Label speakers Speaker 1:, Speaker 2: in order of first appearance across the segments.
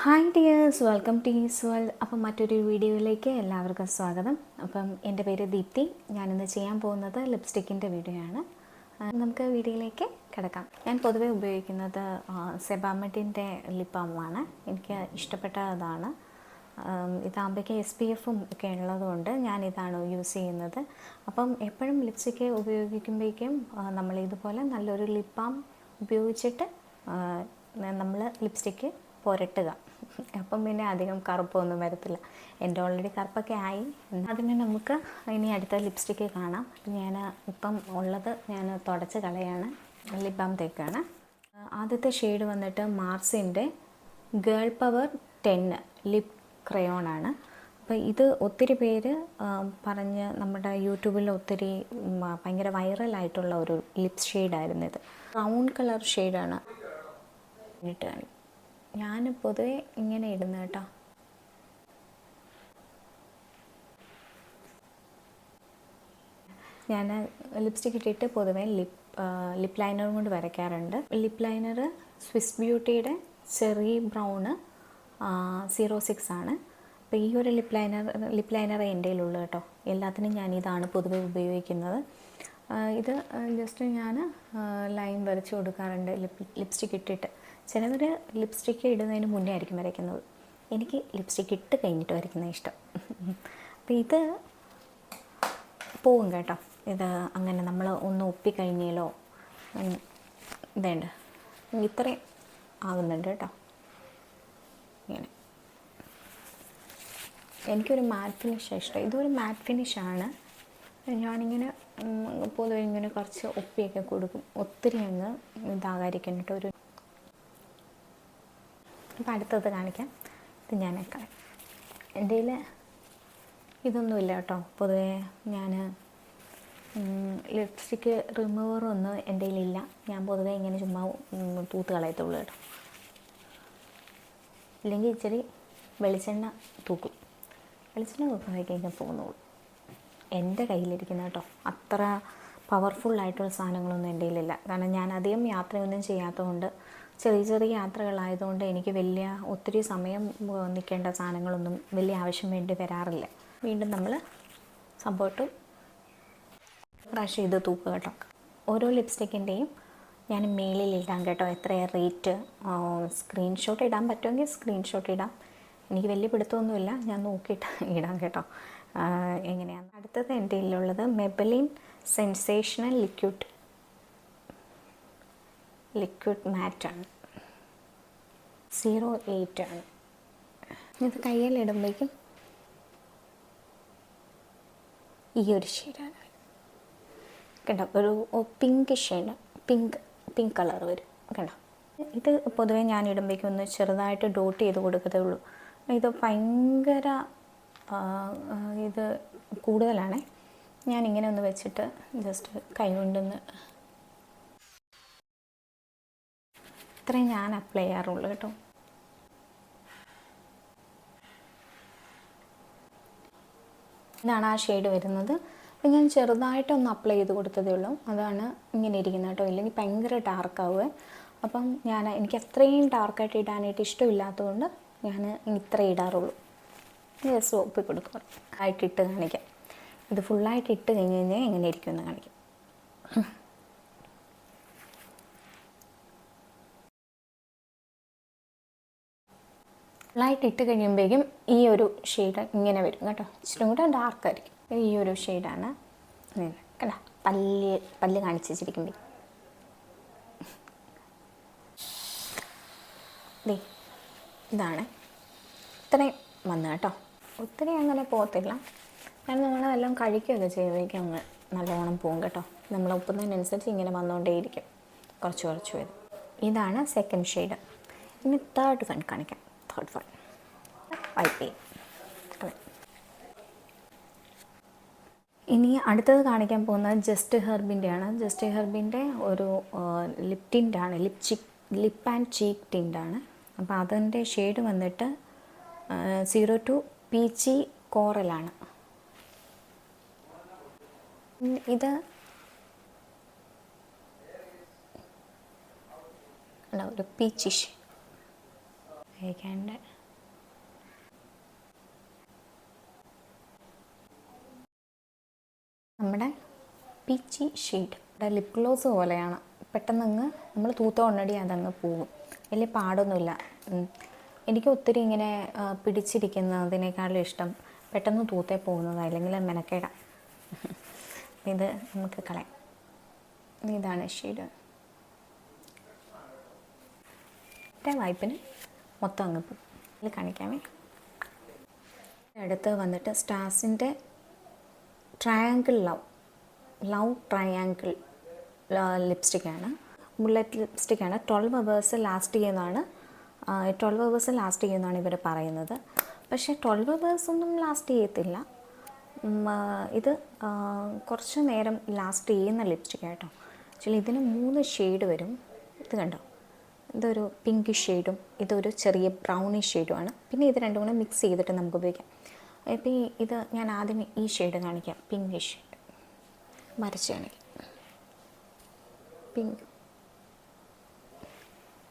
Speaker 1: Hi dears, welcome to ease world. അപ്പം മറ്റൊരു വീഡിയോയിലേക്ക് എല്ലാവർക്കും സ്വാഗതം. അപ്പം എൻ്റെ പേര് ദീപ്തി. ഞാനിന്ന് ചെയ്യാൻ പോകുന്നത് ലിപ്സ്റ്റിക്കിൻ്റെ വീഡിയോ ആണ്. നമുക്ക് വീഡിയോയിലേക്ക് കിടക്കാം. ഞാൻ പൊതുവെ ഉപയോഗിക്കുന്നത് സെബാമെഡിൻ്റെ ലിപ് ബാമാണ്. എനിക്ക് ഇഷ്ടപ്പെട്ട അതാണ്. ഇതാകുമ്പോഴേക്കും SPF ഒക്കെ ഉള്ളതുകൊണ്ട് ഞാനിതാണ് യൂസ് ചെയ്യുന്നത്. അപ്പം എപ്പോഴും ലിപ്സ്റ്റിക്ക് ഉപയോഗിക്കുമ്പോഴേക്കും നമ്മൾ ഇതുപോലെ നല്ലൊരു ലിപ് ബാം ഉപയോഗിച്ചിട്ട് നമ്മൾ ലിപ്സ്റ്റിക്ക് പുരട്ടുക. അപ്പം പിന്നെ അധികം കറുപ്പൊന്നും വരത്തില്ല. എൻ്റെ ഓൾറെഡി കറുപ്പൊക്കെ ആയി. അതിന് നമുക്ക് ഇനി അടുത്ത ലിപ്സ്റ്റിക്ക് കാണാം. ഞാൻ ഇപ്പം ഉള്ളത് ഞാൻ തുടച്ച് കളയാണ്. Lip balm തേക്കാണ്. ആദ്യത്തെ ഷെയ്ഡ് വന്നിട്ട് മാർസിൻ്റെ ഗേൾ പവർ 10 ലിപ് ക്രയോണാണ്. അപ്പോൾ ഇത് ഒത്തിരി പേര് പറഞ്ഞ് നമ്മുടെ യൂട്യൂബിൽ ഒത്തിരി ഭയങ്കര വൈറലായിട്ടുള്ള ഒരു ലിപ് ഷെയ്ഡായിരുന്നു ഇത്. ബ്രൗൺ കളർ ഷെയ്ഡാണ്. ഞാൻ പൊതുവെ ഇങ്ങനെ ഇടുന്ന കേട്ടോ. ഞാൻ ലിപ്സ്റ്റിക്ക് ഇട്ടിട്ട് പൊതുവെ ലിപ്പ് ലൈനറും കൊണ്ട് വരയ്ക്കാറുണ്ട്. ലിപ്പ് ലൈനർ സ്വിസ് ബ്യൂട്ടിയുടെ ചെറി ബ്രൗണ് 06 ആണ്. അപ്പോൾ ഈ ഒരു ലിപ്പ് ലൈനർ എൻ്റെ കയ്യിലുള്ളൂ കേട്ടോ. എല്ലാത്തിനും ഞാൻ ഇതാണ് പൊതുവെ ഉപയോഗിക്കുന്നത്. ഇത് ജസ്റ്റ് ഞാൻ ലൈൻ വരച്ച് കൊടുക്കാറുണ്ട് ലിപ്സ്റ്റിക്ക് ഇട്ടിട്ട്. ചിലവർ ലിപ്സ്റ്റിക്ക് ഇടുന്നതിന് മുന്നേ ആയിരിക്കും വരയ്ക്കുന്നത്. എനിക്ക് ലിപ്സ്റ്റിക്ക് ഇട്ട് കഴിഞ്ഞിട്ട് വരയ്ക്കുന്നത് ഇഷ്ടം. അപ്പോൾ ഇത് പോവും കേട്ടോ. ഇത് അങ്ങനെ നമ്മൾ ഒന്ന് ഒപ്പിക്കഴിഞ്ഞാലോ ഇതേണ്ട ഇത്രയും ആകുന്നുണ്ട് കേട്ടോ. ഇങ്ങനെ എനിക്കൊരു മാറ്റ് ഫിനിഷ് ഇഷ്ടം. ഇതൊരു മാറ്റ് ഫിനിഷാണ്. ഞാനിങ്ങനെ പൊതുവെ ഇങ്ങനെ കുറച്ച് ഒപ്പിയൊക്കെ കൊടുക്കും. ഒത്തിരി അങ്ങ് ഇതാകാതിരിക്കാൻ കേട്ടോ. അപ്പോൾ അടുത്തത് കാണിക്കാം. ഇത് ഞാനൊക്കെ എൻ്റെ കയ്യിൽ ഇതൊന്നുമില്ല കേട്ടോ. പൊതുവേ ഞാൻ ലിപ്സ്റ്റിക്ക് റിമൂവറൊന്നും എൻ്റെ കയ്യിലില്ല. ഞാൻ പൊതുവേ ഇങ്ങനെ ചുമ്മാ തൂത്ത് കളയത്തുള്ളൂ കേട്ടോ. ഇല്ലെങ്കിൽ ഇച്ചിരി വെളിച്ചെണ്ണ തൂക്കും. വെളിച്ചെണ്ണ തൂക്കുമ്പോഴേക്കും പോകുന്നുള്ളൂ. എൻ്റെ കയ്യിലിരിക്കുന്ന കേട്ടോ. അത്ര പവർഫുള്ളായിട്ടുള്ള സാധനങ്ങളൊന്നും എൻ്റെ കയ്യിലില്ല. കാരണം ഞാൻ അധികം യാത്രയൊന്നും ചെയ്യാത്തതുകൊണ്ട്, ചെറിയ ചെറിയ യാത്രകളായതുകൊണ്ട് എനിക്ക് ഒത്തിരി സമയം നിൽക്കേണ്ട സാധനങ്ങളൊന്നും വലിയ ആവശ്യം വേണ്ടി വരാറില്ല. വീണ്ടും നമ്മൾ സംഭവം ബ്രഷ് ചെയ്ത് തൂക്കുക കേട്ടോ. ഓരോ ലിപ്സ്റ്റിക്കിൻ്റെയും ഞാൻ മേളിലിടാം കേട്ടോ. എത്രയാണ് റേറ്റ്, സ്ക്രീൻഷോട്ട് ഇടാൻ പറ്റുമെങ്കിൽ സ്ക്രീൻഷോട്ട് ഇടാം. എനിക്ക് വലിയ പിടുത്തമൊന്നുമില്ല. ഞാൻ നോക്കിയിട്ട് ഇടാം കേട്ടോ എങ്ങനെയാണ്. അടുത്തത് എൻ്റെ കയ്യിലുള്ളത് മെബലിൻ സെൻസേഷണൽ ലിക്വിഡ് മാറ്റാണ്. 08 ആണ്. ഇത് കയ്യിലിടുമ്പോഴേക്കും ഈ ഒരു ഷെയ്ഡാണ് കണ്ടോ. ഒരു പിങ്ക് ഷെയ്ഡ്, പിങ്ക് കളർ വരും കണ്ടോ. ഇത് പൊതുവേ ഞാൻ ഇടുമ്പോഴേക്കും ഒന്ന് ചെറുതായിട്ട് ഡോട്ട് ചെയ്ത് കൊടുക്കത്തേ ഉള്ളൂ. ഇത് ഭയങ്കര ഇത് കൂടുതലാണ്. ഞാനിങ്ങനെ ഒന്ന് വെച്ചിട്ട് ജസ്റ്റ് കൈ കൊണ്ടൊന്ന് ഇത്രയും ഞാൻ അപ്ലൈ ചെയ്യാറുള്ളൂ കേട്ടോ. ഇതാണ് ആ ഷെയ്ഡ് വരുന്നത്. അപ്പം ഞാൻ ചെറുതായിട്ടൊന്ന് അപ്ലൈ ചെയ്ത് കൊടുത്തതേ ഉള്ളൂ. അതാണ് ഇങ്ങനെ ഇരിക്കുന്നത് കേട്ടോ. ഇല്ലെങ്കിൽ ഭയങ്കര ഡാർക്കാവുക. അപ്പം എനിക്ക് അത്രയും ഡാർക്കായിട്ട് ഇടാനായിട്ട് ഇഷ്ടമില്ലാത്തതുകൊണ്ട് ഞാൻ ഇത്രേ ഇടാറുള്ളൂ. ജസ്റ്റ് ഒപ്പി കൊടുക്കും. ആയിട്ടിട്ട് കാണിക്കാം. ഇത് ഫുള്ളായിട്ട് ഇട്ട് കഴിഞ്ഞ് കഴിഞ്ഞാൽ എങ്ങനെ ഇരിക്കുമെന്ന് കാണിക്കാം. ഫുള്ളായിട്ട് ഇട്ട് കഴിയുമ്പോഴേക്കും ഈ ഒരു ഷെയ്ഡ് ഇങ്ങനെ വരും കേട്ടോ. ഇച്ചിരി കൂടെ ഡാർക്കായിരിക്കും. ഈ ഒരു ഷെയ്ഡാണ് കേട്ടോ. പല്ല് കാണിച്ച് വെച്ചിരിക്കുമ്പോൾ ഇതാണ്. ഇത്രയും വന്നു കേട്ടോ. ഒത്തിരി അങ്ങനെ പോകത്തില്ല. കാരണം നമ്മളെല്ലാം കഴിക്കുകയൊക്കെ ചെയ്യുമ്പോഴേക്കും അങ്ങ് നല്ലോണം പോകും കേട്ടോ. നമ്മൾ ഒപ്പുന്നതിനനുസരിച്ച് ഇങ്ങനെ വന്നുകൊണ്ടേയിരിക്കും. കുറച്ച് വരും. ഇതാണ് സെക്കൻഡ് ഷെയ്ഡ്. ഇനി തേർഡ് വൺ കാണിക്കാം. തേർഡ് വൺ വൈപ്പ് ചെയ്യും. ഇനി അടുത്തത് കാണിക്കാൻ പോകുന്നത് ജസ്റ്റ് ഹെർബിൻ്റെയാണ്. ജസ്റ്റ് ഹെർബിൻ്റെ ഒരു ലിപ് ടിൻ്റാണ്. ലിപ്പ് ആൻഡ് ചീക്ക് ടിൻ്റാണ്. അപ്പോൾ അതിൻ്റെ ഷെയ്ഡ് വന്നിട്ട് 02 പീച്ചി കോറലാണ്. ഇത് ഒരു പീച്ചിഷ് ഉപയോഗിക്കാണ്ട്. നമ്മുടെ പീച്ചി ഷെയ്ഡ് ലിപ് ഗ്ലോസ് പോലെയാണ്. പെട്ടെന്നങ്ങ് നമ്മൾ തൂത്ത ഉടനടി അതങ്ങ് പോകും, വലിയ പാടൊന്നുമില്ല. എനിക്ക് ഒത്തിരി ഇങ്ങനെ പിടിച്ചിരിക്കുന്നതിനേക്കാളും ഇഷ്ടം പെട്ടെന്ന് തൂത്തേ പോകുന്നതാണ്, അല്ലെങ്കിൽ മെനക്കേടാം. ഇത് നമുക്ക് കളയാം. ഇതാണ് ഷെയ്ഡ്. വായ്പിന് മൊത്തം അങ്ങ് പോകും. ഇത് കാണിക്കാമേ. അടുത്ത് വന്നിട്ട് സ്റ്റാർസിൻ്റെ ട്രയാങ്കിൾ ലവ് ട്രയാങ്കിൾ ലിപ്സ്റ്റിക്കാണ്. ബുള്ളറ്റ് ലിപ്സ്റ്റിക്കാണ്. 12 hours ലാസ്റ്റ് ചെയ്യുന്നതാണ്. 12 hours ലാസ്റ്റ് ചെയ്യുന്നതാണ് ഇവർ പറയുന്നത്. പക്ഷേ 12 hours ഒന്നും ലാസ്റ്റ് ചെയ്യത്തില്ല. ഇത് കുറച്ച് നേരം ലാസ്റ്റ് ചെയ്യുന്ന ലിപ്സ്റ്റിക് കേട്ടോ. ആക്ച്വലി ഇതിന് 3 ഷെയ്ഡ് വരും. ഇത് കണ്ടോ, ഇതൊരു പിങ്ക് ഷെയ്ഡും ഇതൊരു ചെറിയ ബ്രൗണിഷ് ഷെയ്ഡുമാണ്. പിന്നെ ഇത് രണ്ടും കൂടെ മിക്സ് ചെയ്തിട്ട് നമുക്ക് ഉപയോഗിക്കാം. ഇപ്പോൾ ഇത് ഞാൻ ആദ്യം ഈ ഷെയ്ഡ് കാണിക്കാം. പിങ്ക് ഷെയ്ഡ് മരച്ച് കാണിക്കാം. പിങ്ക്,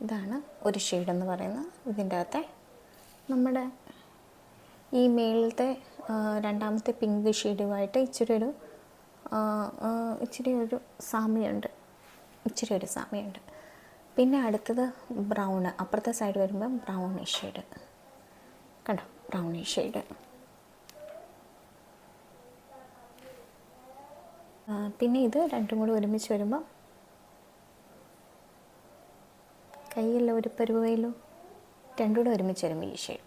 Speaker 1: ഇതാണ് ഒരു ഷെയ്ഡെന്ന് പറയുന്നത്. ഇതിൻ്റെ അകത്തെ നമ്മുടെ ഈ മേളത്തെ രണ്ടാമത്തെ പിങ്ക് ഷെയ്ഡുമായിട്ട് ഇച്ചിരി ഒരു സാമ്യമുണ്ട്. പിന്നെ അടുത്തത് ബ്രൗണ്, അപ്പുറത്തെ സൈഡ് വരുമ്പോൾ ബ്രൗണിഷ് ഷെയ്ഡ് കണ്ടോ, ബ്രൗണിഷ് ഷെയ്ഡ്. പിന്നെ ഇത് രണ്ടും കൂടി ഒരുമിച്ച് വരുമ്പോൾ കൈയെല്ലാം ഒരു പരുവയിലോ, രണ്ടും കൂടെ ഒരുമിച്ച് വരുമ്പോൾ ഈ ഷെയ്ഡ്.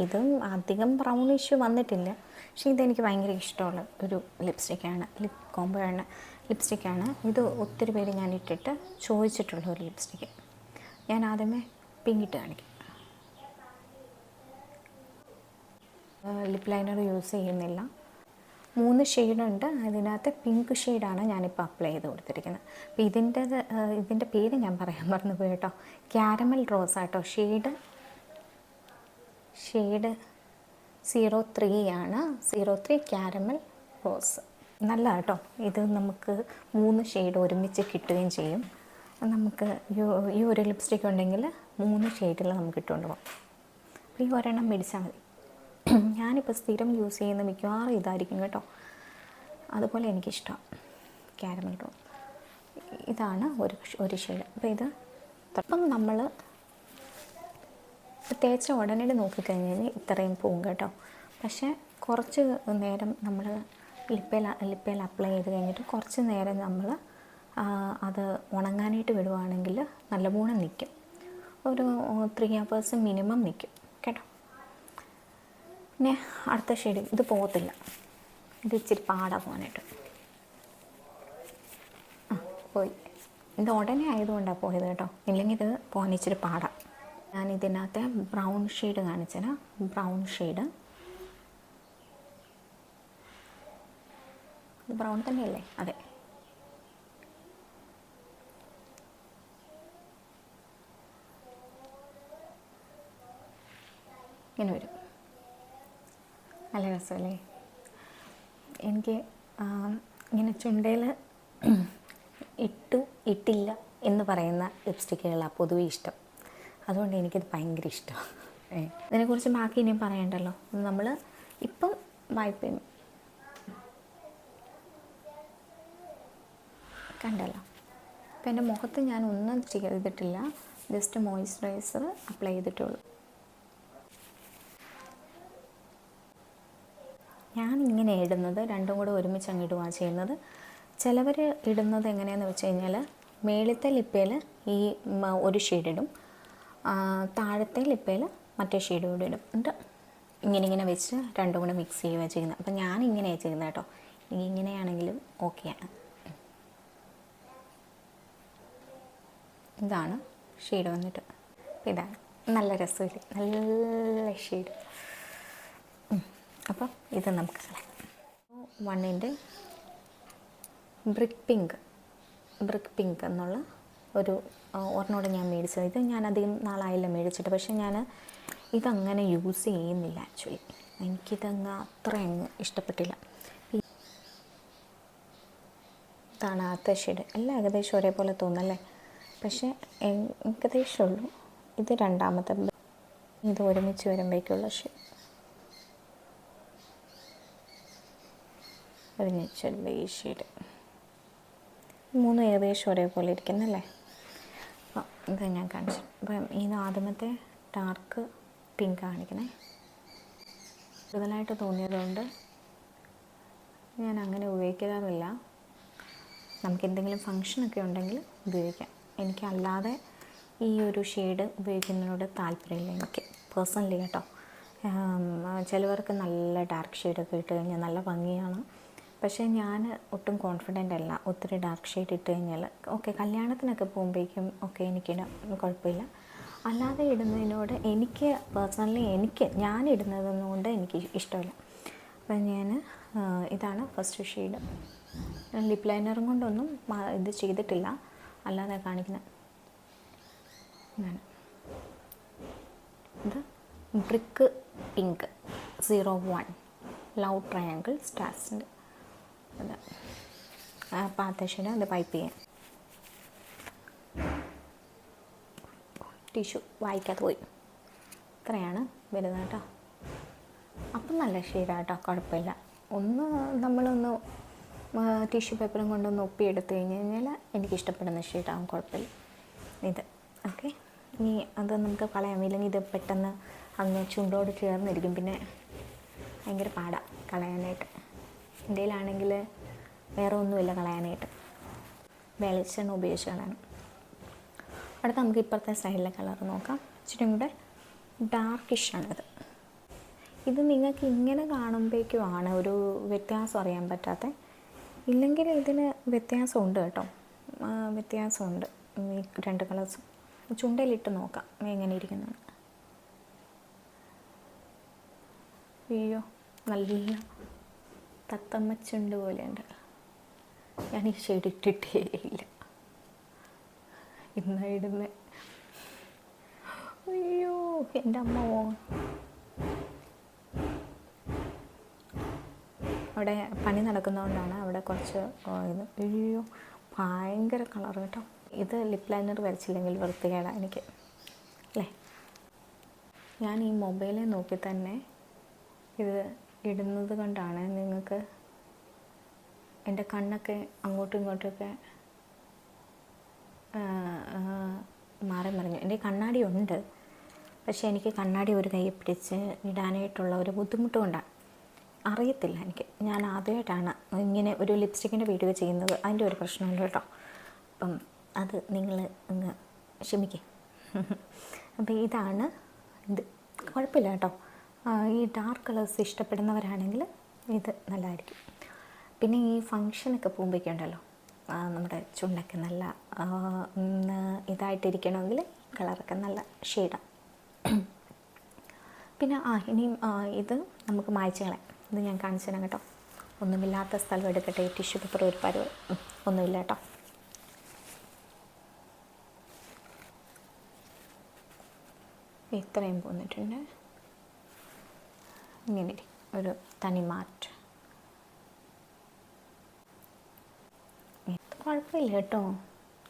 Speaker 1: ഇതും അധികം ബ്രൗണിഷ് വന്നിട്ടില്ല, പക്ഷേ ഇതെനിക്ക് ഭയങ്കര ഇഷ്ടമുള്ള ഒരു ലിപ്സ്റ്റിക്കാണ്, ലിപ് കോംബോയാണ് ലിപ്സ്റ്റിക്കാണ്. ഇത് ഒത്തിരി പേര് ഞാൻ ഇട്ടിട്ട് ചോദിച്ചിട്ടുള്ള ഒരു ലിപ്സ്റ്റിക്ക്. ഞാൻ ആദ്യമേ പിങ്കിട്ട് കാണിക്കും. ലിപ് ലൈനർ യൂസ് ചെയ്യുന്നില്ല. 3 ഷെയ്ഡുണ്ട്. അതിനകത്ത് പിങ്ക് ഷെയ്ഡാണ് ഞാനിപ്പോൾ അപ്ലൈ ചെയ്ത് കൊടുത്തിരിക്കുന്നത്. അപ്പോൾ ഇതിൻ്റെ പേര് ഞാൻ പറയാൻ മറന്നു പോയി കേട്ടോ. ക്യാരമൽ റോസ് ആട്ടോ ഷെയ്ഡ് 03 ആണ്. 03 ക്യാരമൽ റോസ്. നല്ല കേട്ടോ. ഇത് നമുക്ക് 3 ഷെയ്ഡ് ഒരുമിച്ച് കിട്ടുകയും ചെയ്യും. നമുക്ക് ഈ ഒരു ലിപ്സ്റ്റിക് ഉണ്ടെങ്കിൽ 3 ഷെയ്ഡിൽ നമുക്ക് ഇട്ടുകൊണ്ട് പോകാം. അപ്പോൾ ഈ ഒരെണ്ണം മേടിച്ചാൽ മതി. ഞാനിപ്പോൾ സ്ഥിരം യൂസ് ചെയ്യുന്ന മിക്കവാറും ഇതായിരിക്കും കേട്ടോ. അതുപോലെ എനിക്കിഷ്ടം ക്യാരമൽ റോസ്. ഇതാണ് ഒരു ഷെയ്ഡ്. അപ്പോൾ ഇത് ഇപ്പം നമ്മൾ തേച്ച ഉടനടി നോക്കിക്കഴിഞ്ഞാൽ ഇത്രയും പോകും കേട്ടോ. പക്ഷേ കുറച്ച് നേരം നമ്മൾ ലിപ്പയിൽ അപ്ലൈ ചെയ്ത് കഴിഞ്ഞിട്ട് കുറച്ച് നേരം നമ്മൾ അത് ഉണങ്ങാനായിട്ട് വിടുവാണെങ്കിൽ നല്ലപോലെ നിൽക്കും. ഒരു 3 hours മിനിമം നിൽക്കും കേട്ടോ. പിന്നെ അടുത്ത ഷെയ്ഡ് ഇത് പോകത്തില്ല. ഇത് ഇച്ചിരി പാടാ പോകാനായിട്ട്. പോയി. ഇത് ഉടനെ ആയതുകൊണ്ടാണ് പോയത് കേട്ടോ, ഇല്ലെങ്കിൽ ഇത് പോകാൻ ഇച്ചിരി പാടാം. ഞാൻ ഇതിനകത്തെ ബ്രൗൺ ഷെയ്ഡ് കാണിച്ചത്. ബ്രൗൺ ഷെയ്ഡ് ഇത് ബ്രൗൺ തന്നെയല്ലേ? അതെ. ഇങ്ങനെ വരും. നല്ല രസമല്ലേ? എനിക്ക് ഇങ്ങനെ ചുണ്ടയിൽ ഇട്ടില്ല എന്ന് പറയുന്ന ലിപ്സ്റ്റിക്കുകളാണ് പൊതുവെ ഇഷ്ടം. അതുകൊണ്ട് എനിക്കിത് ഭയങ്കര ഇഷ്ടമാണ്. ഇതിനെക്കുറിച്ച് ബാക്കി ഇനിയും പറയണ്ടല്ലോ. നമ്മൾ ഇപ്പം വായ്പ കണ്ടല്ലോ. ഇപ്പം എൻ്റെ മുഖത്ത് ഞാൻ ഒന്നും ചെയ്തിട്ടില്ല, ജസ്റ്റ് മോയ്സ്ചറൈസർ അപ്ലൈ ചെയ്തിട്ടുള്ളൂ. ഞാൻ ഇങ്ങനെ ഇടുന്നത് രണ്ടും കൂടെ ഒരുമിച്ച് അങ്ങ് ഇടുകയാണ് ചെയ്യുന്നത്. ചിലവർ ഇടുന്നത് എങ്ങനെയാണെന്ന് വെച്ച് കഴിഞ്ഞാൽ മേളത്തെ ലിപ്പയിൽ ഈ ഒരു ഷെയ്ഡ് ഇടും, താഴത്തെ ലിപ്പയിൽ മറ്റേ ഷെയ്ഡ് കൂടെ ഇടും. എന്നിട്ട് ഇങ്ങനെ വെച്ച് രണ്ടും കൂടെ മിക്സ് ചെയ്യുകയാണ് ചെയ്യുന്നത്. അപ്പം ഞാൻ ഇങ്ങനെയാണ് ചെയ്യുന്നത് കേട്ടോ. ഇങ്ങനെയാണെങ്കിലും ഓക്കെയാണ്. ഇതാണ് ഷെയ്ഡ് വന്നിട്ട്. അപ്പം ഇതാണ് നല്ല രസമില്ല, നല്ല ഷെയ്ഡ്. അപ്പം ഇത് നമുക്ക് കളയാം. 1ൻ്റെ ബ്രിക്ക് പിങ്ക് എന്നുള്ള ഒരു ഒരെണ്ണോടെ ഞാൻ മേടിച്ചത്. ഇത് ഞാൻ അധികം നാളായില്ല മേടിച്ചിട്ട്, പക്ഷേ ഞാൻ ഇതങ്ങനെ യൂസ് ചെയ്യുന്നില്ല. ആക്ച്വലി എനിക്കിതങ്ങ് അത്ര അങ്ങ് ഇഷ്ടപ്പെട്ടില്ല. ഇതാണ് ആദ്യത്തെ ഷെയ്ഡ്. എല്ലാം ഏകദേശം ഒരേപോലെ തോന്നല്ലേ? പക്ഷേ ഏകദേശമുള്ളൂ. ഇത് രണ്ടാമത്തെ, ഇത് ഒരുമിച്ച് വരുമ്പോഴേക്കുള്ള ഒരുമിച്ചുള്ള ഈ ഷെയ്ഡ്. മൂന്നും ഏകദേശം ഒരേപോലെ ഇരിക്കുന്നല്ലേ. അപ്പോൾ ഇത് ഞാൻ കാണിച്ചു. അപ്പം ഇത് ആദ്യമത്തെ ഡാർക്ക് പിങ്ക് കാണിക്കണേ. കൂടുതലായിട്ട് തോന്നിയതുകൊണ്ട് ഞാൻ അങ്ങനെ ഉപയോഗിക്കാറില്ല. നമുക്ക് എന്തെങ്കിലും ഫങ്ഷനൊക്കെ ഉണ്ടെങ്കിൽ ഉപയോഗിക്കാം. എനിക്കല്ലാതെ ഈ ഒരു ഷെയ്ഡ് ഉപയോഗിക്കുന്നതിനോട് താല്പര്യമില്ല എനിക്ക് പേഴ്സണലി കേട്ടോ. ചിലവർക്ക് നല്ല ഡാർക്ക് ഷെയ്ഡൊക്കെ ഇട്ട് കഴിഞ്ഞാൽ നല്ല ഭംഗിയാണ്. പക്ഷേ ഞാൻ ഒട്ടും കോൺഫിഡൻ്റ് അല്ല ഒത്തിരി ഡാർക്ക് ഷെയ്ഡ് ഇട്ട് കഴിഞ്ഞാൽ. ഓക്കെ, കല്യാണത്തിനൊക്കെ പോകുമ്പോഴേക്കും ഒക്കെ എനിക്കിന് കുഴപ്പമില്ല. അല്ലാതെ ഇടുന്നതിനോട് എനിക്ക് പേഴ്സണലി ഞാൻ ഇടുന്നതുകൊണ്ട് എനിക്ക് ഇഷ്ടമില്ല. അപ്പം ഞാൻ ഇതാണ് ഫസ്റ്റ് ഷെയ്ഡ്. ലിപ് ലൈനറും കൊണ്ടൊന്നും ഇത് ചെയ്തിട്ടില്ല, അല്ലാതെ കാണിക്കുന്നത്. ഇത് ബ്രിക്ക് പിങ്ക് 01 ലവ് ട്രയാങ്കിൾ സ്റ്റാർസിൻ്റെ അത് പാത്തശ്ശേരി. അത് പൈപ്പ് ചെയ്യാൻ ടിഷ്യൂ വായിക്കാതെ പോയി. ഇത്രയാണ് വരുന്നത് കേട്ടോ. അപ്പം നല്ല ഷെയ്ഡാണ് കേട്ടോ, കുഴപ്പമില്ല. നമ്മളൊന്ന് ടിഷ്യൂ പേപ്പറും കൊണ്ടൊന്ന് ഒപ്പിയെടുത്ത് കഴിഞ്ഞാൽ എനിക്കിഷ്ടപ്പെടുന്ന ഷെയ്ഡാകും, കുഴപ്പമില്ല. ഇത് ഓക്കെ. ഇനി അത് നമുക്ക് കളയാം. ഇല്ലെങ്കിൽ ഇത് പെട്ടെന്ന് അങ്ങ് ചുണ്ടോട് ചേർന്നിരിക്കും, പിന്നെ ഭയങ്കര പാടാണ് കളയാനായിട്ട്. എൻ്റെ കയ്യിലാണെങ്കിൽ വേറെ ഒന്നുമില്ല കളയാനായിട്ട്, വെളിച്ചെണ്ണ ഉപയോഗിച്ച് കളയണം. അടുത്ത നമുക്ക് ഇപ്പുറത്തെ സൈഡിലെ കളർ നോക്കാം. ഇച്ചിരി കൂടെ ഡാർക്കിഷാണിത്. ഇത് നിങ്ങൾക്ക് ഇങ്ങനെ കാണുമ്പോഴേക്കുമാണ് ഒരു വ്യത്യാസം അറിയാൻ പറ്റാത്തത്. ഇല്ലെങ്കിൽ ഇതിന് വ്യത്യാസമുണ്ട് കേട്ടോ, വ്യത്യാസമുണ്ട്. ഈ രണ്ട് കളേഴ്സും ചുണ്ടയിലിട്ട് നോക്കാം എങ്ങനെ ഇരിക്കുന്നു. അയ്യോ, നല്ല തത്തമ്മ ചുണ്ട് പോലെയുണ്ട്. ഞാൻ ഈ ഷെയ്ഡ് ഇട്ടിട്ടേ ഇല്ല, ഇടുന്നത്. അയ്യോ എൻ്റെ അമ്മ. അവിടെ പണി നടക്കുന്നതുകൊണ്ടാണ് അവിടെ കുറച്ച് ഇത്. അയ്യോ ഭയങ്കര കളർ കേട്ടോ. ഇത് ലിപ് ലൈനർ വരച്ചില്ലെങ്കിൽ വൃത്തികേടാണ് എനിക്ക് അല്ലേ. ഞാൻ ഈ മൊബൈലിൽ നോക്കി തന്നെ ഇത് ഇടുന്നത് കൊണ്ടാണ് നിങ്ങൾക്ക് എൻ്റെ കണ്ണൊക്കെ അങ്ങോട്ടും ഇങ്ങോട്ടുമൊക്കെ മാറി മറിഞ്ഞു. എൻ്റെ കണ്ണാടി ഉണ്ട്, പക്ഷേ എനിക്ക് കണ്ണാടി ഒരു കൈ പിടിച്ച് ഇടാനായിട്ടുള്ള ഒരു ബുദ്ധിമുട്ട് കൊണ്ടാണ്. അറിയത്തില്ല എനിക്ക്. ഞാൻ ആദ്യമായിട്ടാണ് ഇങ്ങനെ ഒരു ലിപ്സ്റ്റിക്കിൻ്റെ വീഡിയോ ചെയ്യുന്നത്. അതിൻ്റെ ഒരു പ്രശ്നമുണ്ട് കേട്ടോ. അപ്പം അത് നിങ്ങൾ അങ്ങ് ക്ഷമിക്കുക. അപ്പോൾ ഇതാണ് ഇത്. കുഴപ്പമില്ല കേട്ടോ. ഈ ഡാർക്ക് കളേഴ്സ് ഇഷ്ടപ്പെടുന്നവരാണെങ്കിൽ ഇത് നല്ലതായിരിക്കും. പിന്നെ ഈ ഫങ്ഷനൊക്കെ പോകുമ്പോഴേക്കുണ്ടല്ലോ, നമ്മുടെ ചുണ്ടൊക്കെ നല്ല ഇതായിട്ടിരിക്കണമെങ്കിൽ കളറൊക്കെ നല്ല ഷെയ്ഡാണ്. പിന്നെ ഇനിയും ഇത് നമുക്ക് മായ്ച്ച് കളയാം. ഇത് ഞാൻ കാണിച്ചു തരാം കേട്ടോ. ഒന്നുമില്ലാത്ത സ്ഥലം എടുക്കട്ടെ. ടിഷ്യൂ പേപ്പർ ഒരു പരുവ് ഒന്നുമില്ല കേട്ടോ. ഇത്രയും പോന്നിട്ടുണ്ട്. ഇങ്ങനെ ഒരു തനി മാറ്റ്. കുഴപ്പമില്ല കേട്ടോ,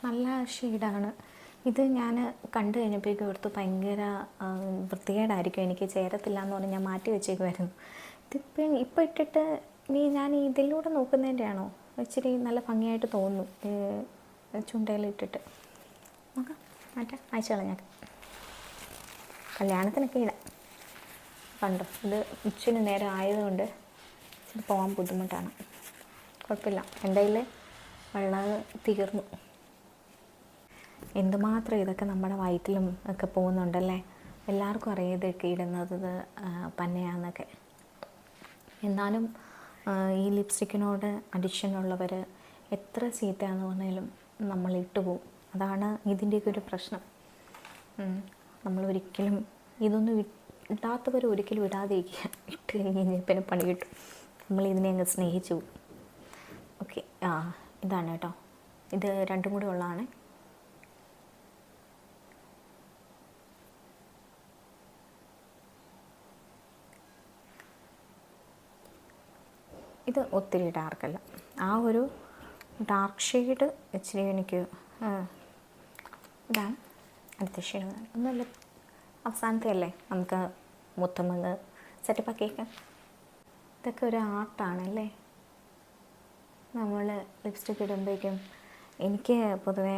Speaker 1: നല്ല ഷെയ്ഡാണ്. ഇത് ഞാൻ കണ്ടു കഴിഞ്ഞപ്പോഴേക്കും ഓർത്ത് ഭയങ്കര വൃത്തികേടായിരിക്കും, എനിക്ക് ചേരത്തില്ല എന്ന് പറഞ്ഞ് ഞാൻ മാറ്റി വെച്ചേക്കുമായിരുന്നു. ഇപ്പം ഇട്ടിട്ട് ഞാൻ ഇതിലൂടെ നോക്കുന്നതിൻ്റെ ആണോ ഇച്ചിരി നല്ല ഭംഗിയായിട്ട് തോന്നുന്നു ചുണ്ടയിലിട്ടിട്ട്. നോക്കാം, മാറ്റാം, അയച്ചു കളഞ്ഞാൽ കല്യാണത്തിനൊക്കെ ഇടാം. കണ്ടോ, ഇത് ഇച്ചിരി നേരം ആയതുകൊണ്ട് ഇച്ചിരി പോകാൻ ബുദ്ധിമുട്ടാണ്. കുഴപ്പമില്ല, എൻ്റെ കയ്യിൽ വെള്ളം തീർന്നു. എന്തുമാത്രം ഇതൊക്കെ നമ്മുടെ വയറ്റിലും ഒക്കെ പോകുന്നുണ്ടല്ലേ. എല്ലാവർക്കും അറിയാം ഇതൊക്കെ ഇടുന്നത് പന്നയാന്നൊക്കെ. എന്നാലും ഈ ലിപ്സ്റ്റിക്കിനോട് അഡിക്ഷനുള്ളവർ എത്ര ചീത്തയാന്ന് പറഞ്ഞാലും നമ്മൾ ഇട്ടുപോകും. അതാണ് ഇതിൻ്റെയൊക്കെ ഒരു പ്രശ്നം. നമ്മളൊരിക്കലും ഇതൊന്നും ഇടാത്തവർ ഒരിക്കലും ഇടാതിരിക്കുക. ഇട്ട് കഴിഞ്ഞാൽ പിന്നെ പണി കിട്ടും. നമ്മളിതിനെ അങ്ങ് സ്നേഹിച്ചു പോകും. ഓക്കെ, ഇതാണ് കേട്ടോ. ഇത് രണ്ടും കൂടി ഉള്ളതാണ്. ഇത് ഒത്തിരി ഡാർക്കല്ല. ആ ഒരു ഡാർക്ക് ഷെയ്ഡ് ഇച്ചിരി എനിക്ക് ഇതാണ്. അടുത്ത ഷെയ്ഡ് ഒന്നുമില്ല, അവസാനത്തെ അല്ലേ, നമുക്ക് മുത്തമങ്ങ് സെറ്റപ്പാക്കിയേക്കാം. ഇതൊക്കെ ഒരു ആർട്ടാണല്ലേ. നമ്മൾ ലിപ്സ്റ്റിക് ഇടുമ്പോഴേക്കും എനിക്ക് പൊതുവേ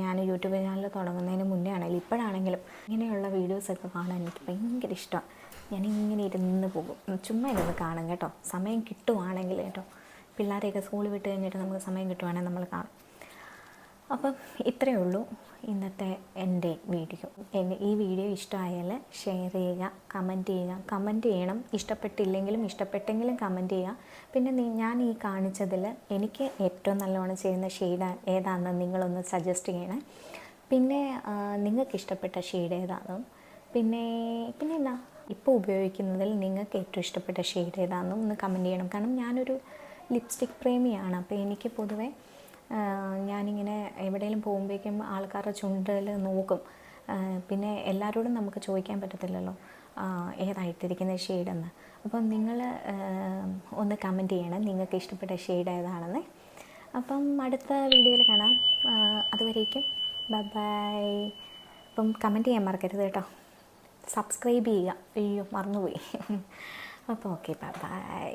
Speaker 1: ഞാൻ യൂട്യൂബ് ചാനൽ തുടങ്ങുന്നതിന് മുന്നേ ആണെങ്കിലും ഇപ്പോഴാണെങ്കിലും ഇങ്ങനെയുള്ള വീഡിയോസൊക്കെ കാണാൻ എനിക്ക് ഭയങ്കര ഇഷ്ടമാണ്. ഞാനിങ്ങനെ ഇരുന്ന് പോകും, ചുമ്മാ ഇരുന്ന് കാണും കേട്ടോ, സമയം കിട്ടുവാണെങ്കിൽ കേട്ടോ. പിള്ളേരെയൊക്കെ സ്കൂളിൽ വിട്ട് കഴിഞ്ഞിട്ട് നമുക്ക് സമയം കിട്ടുവാണെങ്കിൽ നമ്മൾ കാണും. അപ്പം ഇത്രയേ ഉള്ളൂ ഇന്നത്തെ എൻ്റെ വീഡിയോ. ഈ വീഡിയോ ഇഷ്ടമായാൽ ഷെയർ ചെയ്യുക, കമൻറ്റ് ചെയ്യണം. ഇഷ്ടപ്പെട്ടില്ലെങ്കിലും ഇഷ്ടപ്പെട്ടെങ്കിലും കമൻറ്റ് ചെയ്യുക. പിന്നെ ഞാൻ ഈ കാണിച്ചതിൽ എനിക്ക് ഏറ്റവും നല്ലോണം ചെയ്യുന്ന ഷെയ്ഡ് ഏതാണെന്ന് നിങ്ങളൊന്ന് സജസ്റ്റ് ചെയ്യണേ. പിന്നെ നിങ്ങൾക്ക് ഇഷ്ടപ്പെട്ട ഷെയ്ഡ് ഏതാണെന്നും പിന്നെ എന്നാ ഇപ്പോൾ ഉപയോഗിക്കുന്നതിൽ നിങ്ങൾക്ക് ഏറ്റവും ഇഷ്ടപ്പെട്ട ഷെയ്ഡ് ഏതാണെന്നും ഒന്ന് കമൻറ്റ് ചെയ്യണം. കാരണം ഞാനൊരു ലിപ്സ്റ്റിക് പ്രേമിയാണ്. അപ്പോൾ എനിക്ക് പൊതുവേ ഞാനിങ്ങനെ എവിടെയെങ്കിലും പോകുമ്പോഴേക്കും ആൾക്കാരുടെ ചുണ്ടിൽ നോക്കും. പിന്നെ എല്ലാവരോടും നമുക്ക് ചോദിക്കാൻ പറ്റത്തില്ലല്ലോ ഏതായിട്ടിരിക്കുന്ന ഷെയ്ഡെന്ന്. അപ്പം നിങ്ങൾ ഒന്ന് കമൻറ്റ് ചെയ്യണം നിങ്ങൾക്ക് ഇഷ്ടപ്പെട്ട ഷെയ്ഡ് ഏതാണെന്ന്. അപ്പം അടുത്ത വീഡിയോയിൽ കാണാം. അതുവരേക്കും ബൈ. അപ്പം കമൻറ്റ് ചെയ്യാൻ മറക്കരുത് കേട്ടോ. സബ്സ്ക്രൈബ് ചെയ്യുക. അയ്യോ മറന്നുപോയി. അപ്പോൾ ഓക്കെ ബൈ.